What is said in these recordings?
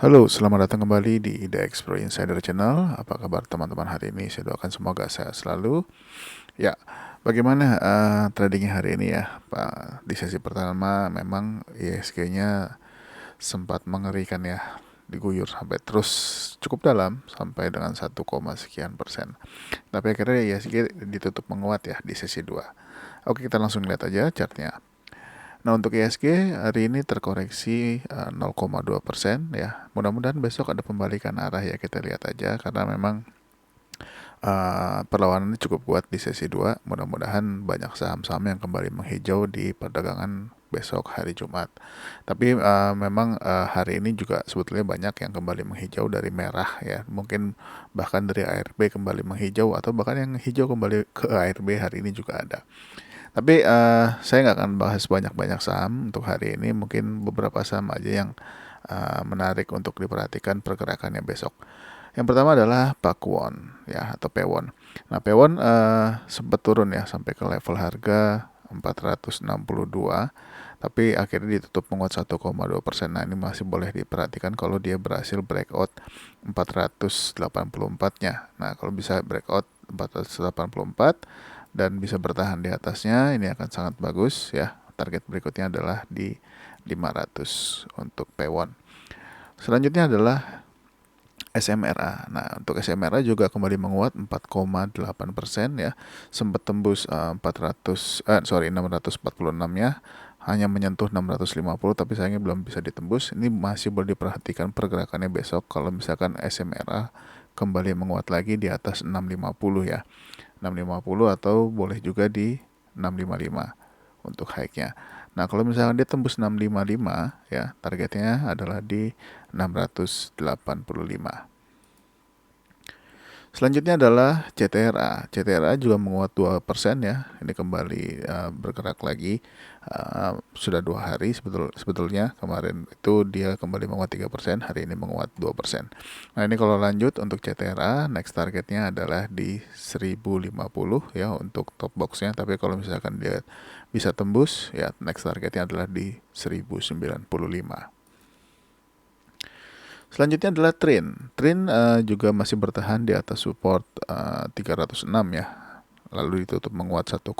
Halo, selamat datang kembali di The Explore Insider Channel. Apa kabar teman-teman hari ini? Saya doakan semoga sehat selalu. Ya, bagaimana tradingnya hari ini ya, Pak? Di sesi pertama memang ISG-nya sempat mengerikan ya, diguyur sampai terus cukup dalam sampai dengan 1, sekian persen. Tapi akhirnya ISG ditutup menguat ya di sesi 2. Oke, kita langsung lihat aja chartnya. Nah, untuk ISG hari ini terkoreksi 0,2% ya. Mudah-mudahan besok ada pembalikan arah ya, kita lihat aja karena memang perlawanannya cukup kuat di sesi 2. Mudah-mudahan banyak saham-saham yang kembali menghijau di perdagangan besok hari Jumat. Tapi memang hari ini juga sebetulnya banyak yang kembali menghijau dari merah ya. Mungkin bahkan dari ARB kembali menghijau atau bahkan yang hijau kembali ke ARB hari ini juga ada. Tapi saya nggak akan bahas banyak-banyak saham untuk hari ini. Mungkin beberapa saham aja yang menarik untuk diperhatikan pergerakannya besok. Yang pertama adalah Pakuwon ya, atau Pewon. Nah, Pewon sempat turun ya sampai ke level harga 462, tapi akhirnya ditutup menguat 1,2%. Nah, ini masih boleh diperhatikan kalau dia berhasil breakout 484-nya. Nah, kalau bisa breakout 484 dan bisa bertahan di atasnya, ini akan sangat bagus ya. Target berikutnya adalah di 500 untuk Pewon. Selanjutnya adalah SMRA. Nah, untuk SMRA juga kembali menguat 4,8% ya. Sempat tembus 646-nya, hanya menyentuh 650 tapi sayangnya belum bisa ditembus. Ini masih boleh diperhatikan pergerakannya besok kalau misalkan SMRA kembali menguat lagi di atas 650 ya. 650 atau boleh juga di 655 untuk high-nya. Nah, kalau misalkan dia tembus 655 ya, targetnya adalah di 685. Selanjutnya adalah CTRA. CTRA juga menguat 2% ya. Ini kembali bergerak lagi. Sudah 2 hari sebetulnya. Kemarin itu dia kembali menguat 3%, hari ini menguat 2%. Nah, ini kalau lanjut untuk CTRA, next targetnya adalah di 1050 ya untuk top boxnya. Tapi kalau misalkan dia bisa tembus ya, next targetnya adalah di 1095. Selanjutnya adalah Trin. Trin juga masih bertahan di atas support 306 ya. Lalu ditutup menguat 1,9%.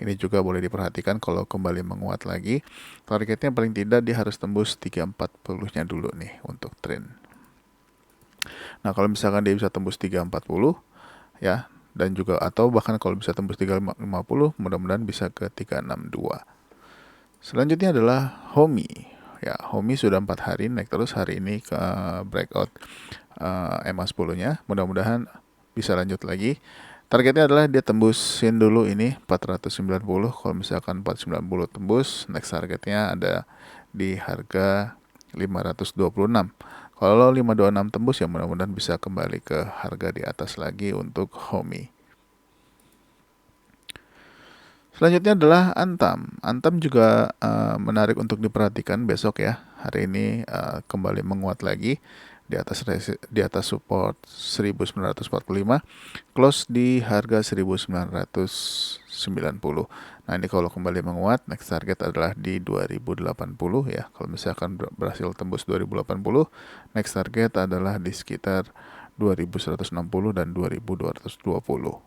Ini juga boleh diperhatikan kalau kembali menguat lagi. Targetnya paling tidak dia harus tembus 340-nya dulu nih untuk Trin. Nah, kalau misalkan dia bisa tembus 340 ya, dan juga atau bahkan kalau bisa tembus 350, mudah-mudahan bisa ke 362. Selanjutnya adalah Homi. Ya, Homi sudah 4 hari naik terus, hari ini ke breakout EMA 10-nya. Mudah-mudahan bisa lanjut lagi. Targetnya adalah dia tembusin dulu ini 490. Kalau misalkan 490 tembus, next targetnya ada di harga 526. Kalau 526 tembus ya mudah-mudahan bisa kembali ke harga di atas lagi untuk Homi. Selanjutnya adalah Antam. Antam juga menarik untuk diperhatikan besok ya. Hari ini kembali menguat lagi di atas support 1945, close di harga 1990. Nah, ini kalau kembali menguat, next target adalah di 2080 ya. Kalau misalkan berhasil tembus 2080, next target adalah di sekitar 2160 dan 2220.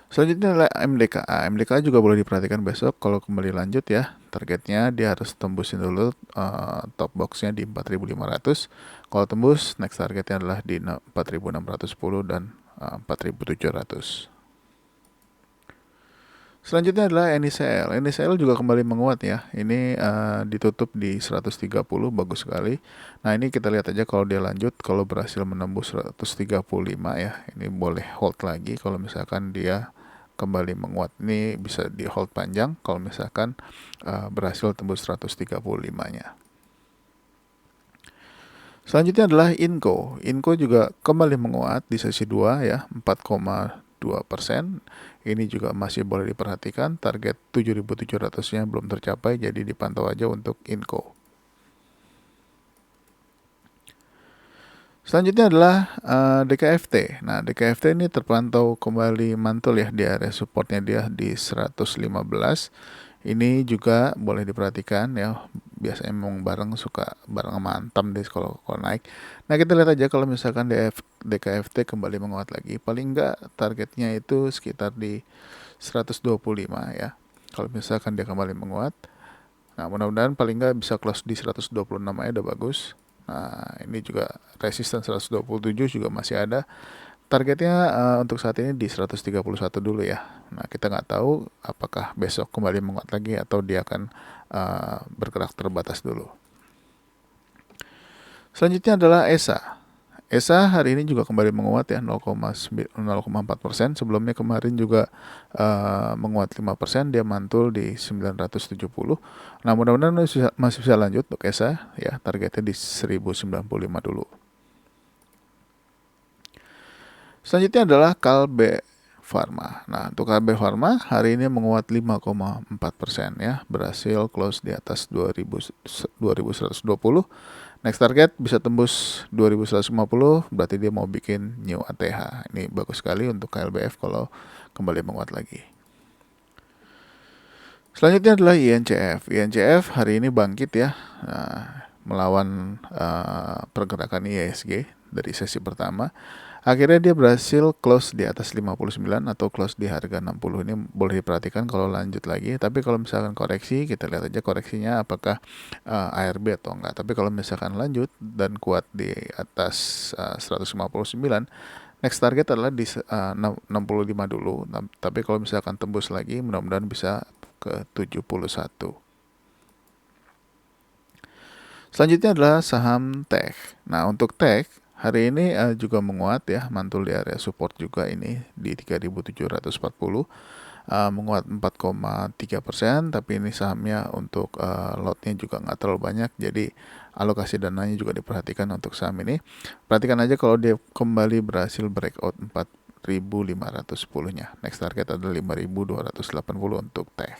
Selanjutnya adalah MDKA. MDKA juga boleh diperhatikan besok kalau kembali lanjut ya. Targetnya dia harus tembusin dulu top boxnya di 4.500. Kalau tembus, next targetnya adalah di 4.610 dan 4.700. Selanjutnya adalah NICL. NICL juga kembali menguat ya. Ini ditutup di 130, bagus sekali. Nah, ini kita lihat aja kalau dia lanjut, kalau berhasil menembus 135 ya. Ini boleh hold lagi kalau misalkan dia kembali menguat. Ini bisa di hold panjang kalau misalkan berhasil tembus 135-nya. Selanjutnya adalah Inco. Inco juga kembali menguat di sesi 2 ya, 4,2%. Ini juga masih boleh diperhatikan. Target 7.700-nya belum tercapai, jadi dipantau aja untuk Inco. Selanjutnya adalah DKFT. Nah, DKFT ini terpantau kembali mantul ya di area supportnya dia di 115. Ini juga boleh diperhatikan ya, biasanya memang suka bareng sama Antam deh kalau naik. Nah, kita lihat aja kalau misalkan DKFT kembali menguat lagi, paling enggak targetnya itu sekitar di 125 ya. Kalau misalkan dia kembali menguat, nah mudah-mudahan paling enggak bisa close di 126 aja udah bagus. Nah, ini juga resisten 127 juga masih ada. Targetnya untuk saat ini di 131 dulu ya. Nah, kita nggak tahu apakah besok kembali menguat lagi atau dia akan bergerak terbatas dulu. Selanjutnya adalah ESA. ESA hari ini juga kembali menguat ya 0,4%. Sebelumnya kemarin juga menguat 5%, dia mantul di 970. Nah, mudah-mudahan masih bisa lanjut untuk ESA ya, targetnya di 1095 dulu. Selanjutnya adalah Kalbe Pharma. Nah, untuk Kalbe Pharma hari ini menguat 5,4% ya, berhasil close di atas 2120. Next target bisa tembus 2150, berarti dia mau bikin new ATH. Ini bagus sekali untuk KLBF kalau kembali menguat lagi. Selanjutnya adalah INCF. INCF hari ini bangkit ya, melawan pergerakan IISG dari sesi pertama. Akhirnya dia berhasil close di atas 59 atau close di harga 60. Ini boleh diperhatikan kalau lanjut lagi. Tapi kalau misalkan koreksi, kita lihat aja koreksinya apakah ARB atau enggak. Tapi kalau misalkan lanjut dan kuat di atas 159, next target adalah di 65 dulu. Tapi kalau misalkan tembus lagi, mudah-mudahan bisa ke 71. Selanjutnya adalah saham tech. Nah, untuk tech hari ini juga menguat ya, mantul di area support juga ini di 3.740, menguat 4,3%, tapi ini sahamnya untuk lotnya juga nggak terlalu banyak, jadi alokasi dananya juga diperhatikan untuk saham ini. Perhatikan aja kalau dia kembali berhasil breakout 4.510-nya. Next target adalah 5.280 untuk tech.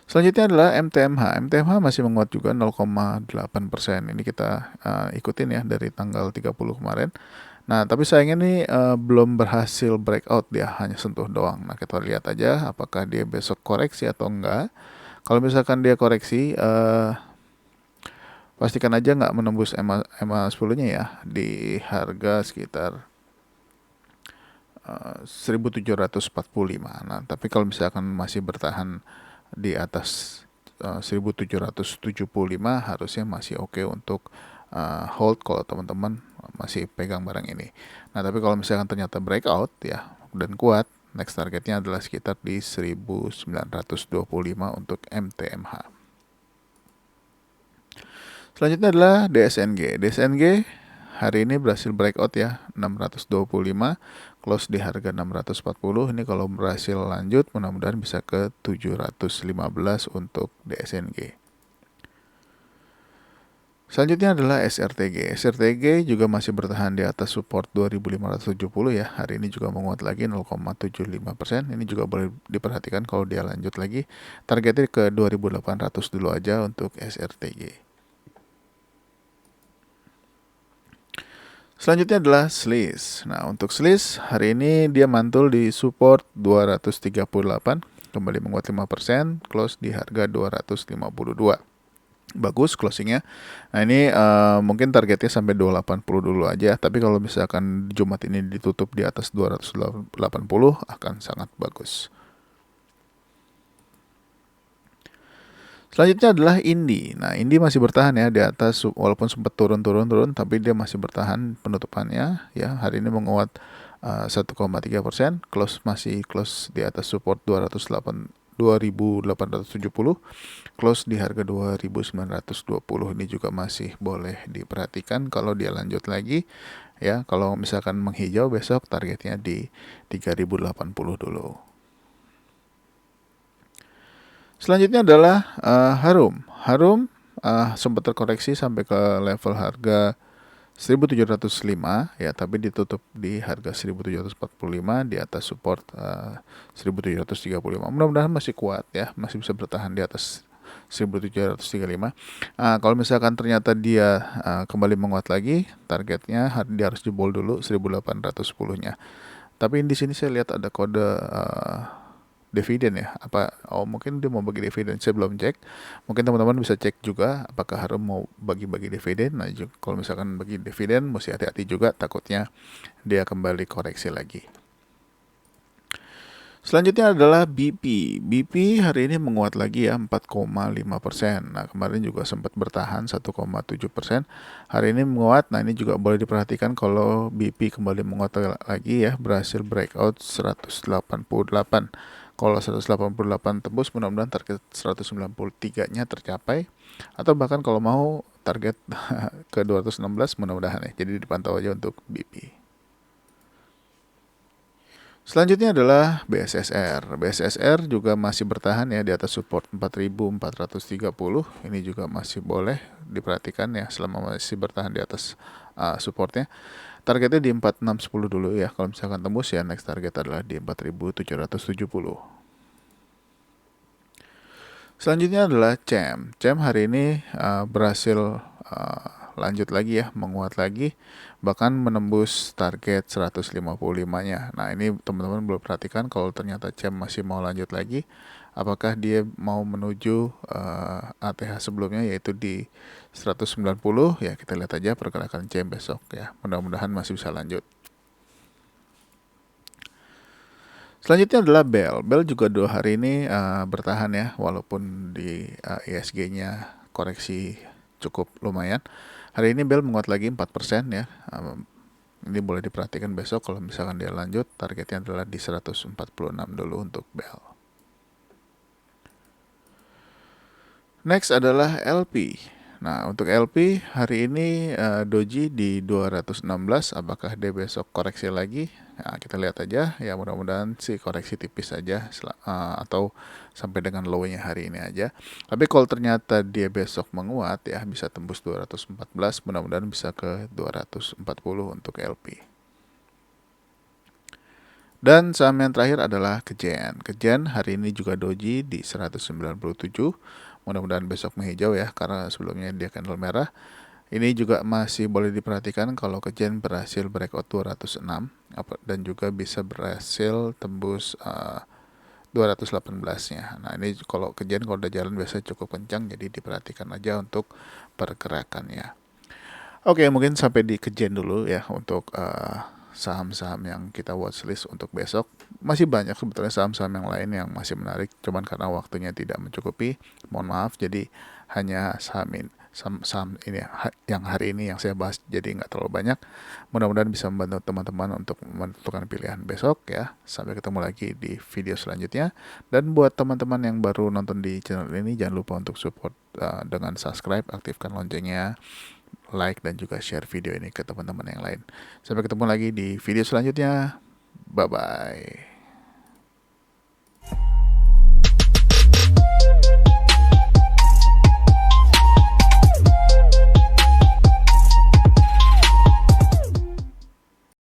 Selanjutnya adalah MTMH. MTMH masih menguat juga 0,8%. Ini kita ikutin ya dari tanggal 30 kemarin. Nah, tapi sayangnya nih belum berhasil breakout, dia hanya sentuh doang. Nah, kita lihat aja apakah dia besok koreksi atau enggak. Kalau misalkan dia koreksi, pastikan aja nggak menembus EMA 10-nya ya, di harga sekitar 1745. Nah, tapi kalau misalkan masih bertahan di atas 1775 harusnya masih oke untuk hold kalau teman-teman masih pegang barang ini. Nah, tapi kalau misalkan ternyata breakout ya dan kuat, next targetnya adalah sekitar di 1925 untuk MTMH. Selanjutnya adalah DSNG. DSNG hari ini berhasil breakout ya 625, close di harga 640. Ini kalau berhasil lanjut mudah-mudahan bisa ke 715 untuk DSNG. Selanjutnya adalah SRTG. SRTG juga masih bertahan di atas support 2570 ya. Hari ini juga menguat lagi 0,75%. Ini juga boleh diperhatikan kalau dia lanjut lagi. Targetnya ke 2800 dulu aja untuk SRTG. Selanjutnya adalah SLIS. Nah, untuk SLIS hari ini dia mantul di support 238, kembali menguat 5%, close di harga 252. Bagus closingnya. Nah, ini mungkin targetnya sampai 280 dulu aja, tapi kalau misalkan Jumat ini ditutup di atas 280 akan sangat bagus. Selanjutnya adalah Indi. Nah, Indi masih bertahan ya di atas, walaupun sempat turun, tapi dia masih bertahan penutupannya ya. Hari ini menguat 1,3%, masih close di atas support 2870, close di harga 2920. Ini juga masih boleh diperhatikan kalau dia lanjut lagi ya. Kalau misalkan menghijau besok targetnya di 3080 dulu. Selanjutnya adalah Harum. Harum sempat terkoreksi sampai ke level harga 1705 ya, tapi ditutup di harga 1745 di atas support 1735. Mudah-mudahan masih kuat ya, masih bisa bertahan di atas 1735. Kalau misalkan ternyata dia kembali menguat lagi, targetnya dia harus jebol dulu 1810-nya. Tapi di sini saya lihat ada kode dividen ya. Mungkin dia mau bagi dividen, saya belum cek. Mungkin teman-teman bisa cek juga apakah Harum mau bagi-bagi dividen. Nah, kalau misalkan bagi dividen mesti hati-hati juga, takutnya dia kembali koreksi lagi. Selanjutnya adalah BP. BP hari ini menguat lagi ya 4,5%. Nah, kemarin juga sempat bertahan 1,7%. Hari ini menguat. Nah, ini juga boleh diperhatikan kalau BP kembali menguat lagi ya, berhasil breakout 188. Kalau 188 tembus, mudah-mudahan target 193-nya tercapai. Atau bahkan kalau mau target ke 216 mudah-mudahan ya. Jadi dipantau aja untuk BP. Selanjutnya adalah BSSR. BSSR juga masih bertahan ya di atas support 4.430. Ini juga masih boleh diperhatikan ya selama masih bertahan di atas supportnya. Targetnya di 4610 dulu ya. Kalau misalkan tembus ya next target adalah di 4770. Selanjutnya adalah CEM. CEM hari ini berhasil lanjut lagi ya, menguat lagi, bahkan menembus target 155-nya. Nah, ini teman-teman belum perhatikan kalau ternyata CEM masih mau lanjut lagi, apakah dia mau menuju ATH sebelumnya yaitu di 190. Ya, kita lihat aja pergerakan CEM besok ya. Mudah-mudahan masih bisa lanjut. Selanjutnya adalah BEL. BEL juga 2 hari ini bertahan ya, walaupun di ISG-nya koreksi cukup lumayan. Hari ini BEL menguat lagi 4% ya. Ini boleh diperhatikan besok kalau misalkan dia lanjut, targetnya adalah di 146 dulu untuk BEL. Next adalah LP. Nah, untuk LP hari ini doji di 216. Apakah dia besok koreksi lagi? Nah, kita lihat aja ya, mudah-mudahan sih koreksi tipis saja atau sampai dengan low-nya hari ini aja. Tapi kalau ternyata dia besok menguat ya, bisa tembus 214, mudah-mudahan bisa ke 240 untuk LP. Dan saham yang terakhir adalah Kejen. Kejen hari ini juga doji di 197. Mudah-mudahan besok menghijau ya, karena sebelumnya dia candle merah. Ini juga masih boleh diperhatikan kalau Kejen berhasil breakout 206 dan juga bisa berhasil tembus 218-nya. Nah, ini kalau Kejen kalau udah jalan biasanya cukup kencang, jadi diperhatikan aja untuk pergerakannya. Oke, mungkin sampai di Kejen dulu ya untuk saham-saham yang kita watchlist untuk besok. Masih banyak sebetulnya saham-saham yang lain yang masih menarik, cuman karena waktunya tidak mencukupi, mohon maaf, jadi hanya saham ini yang hari ini yang saya bahas, jadi nggak terlalu banyak. Mudah-mudahan bisa membantu teman-teman untuk menentukan pilihan besok ya. Sampai ketemu lagi di video selanjutnya. Dan buat teman-teman yang baru nonton di channel ini, jangan lupa untuk support dengan subscribe, aktifkan loncengnya, like, dan juga share video ini ke teman-teman yang lain. Sampai ketemu lagi di video selanjutnya. Bye-bye.